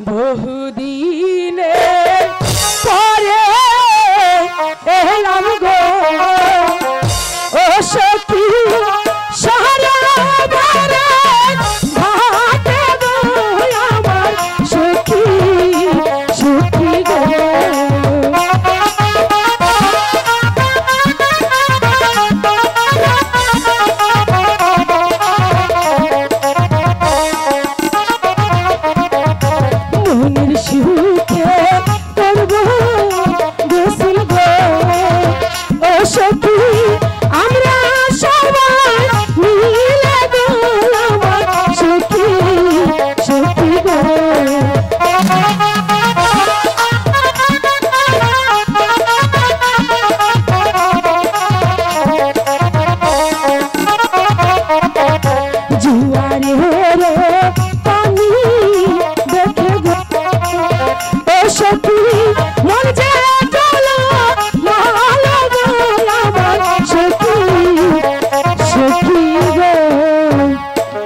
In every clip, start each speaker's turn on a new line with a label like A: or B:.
A: বহুদিনে পরে এলাম গো ও সখী সারা বারে ঘাটে গো আমার সখী সখী গো মনের সুখে করব গোসল গো ও সখী আমরা সবাই মিলে গো আমার সখী সখী গো জুয়ারে রে পানি দেখে গো ও সখী মন যে চলো লালো গো আমার সখী সখী গো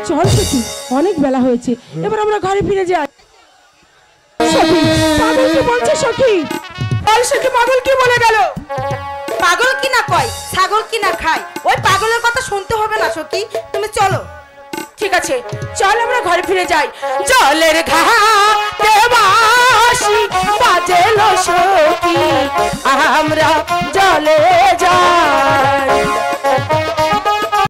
A: চল সখী অনেক বেলা হয়েছে এবার আমরা ঘরে ফিরে যাই সখী পাগল কি বলছে সখী বল সখী পাগল কি বলে গেল
B: পাগল কি না কয় ছাগল কি না খায় ওই পাগলের কথা শুনতে হবে না সখী তুমি চলো
A: ঠিক আছে চল আমরা ঘরে ফিরে যাই জলের ঘাটে বাঁশি বাজেলো সখী আমরা জলে যাই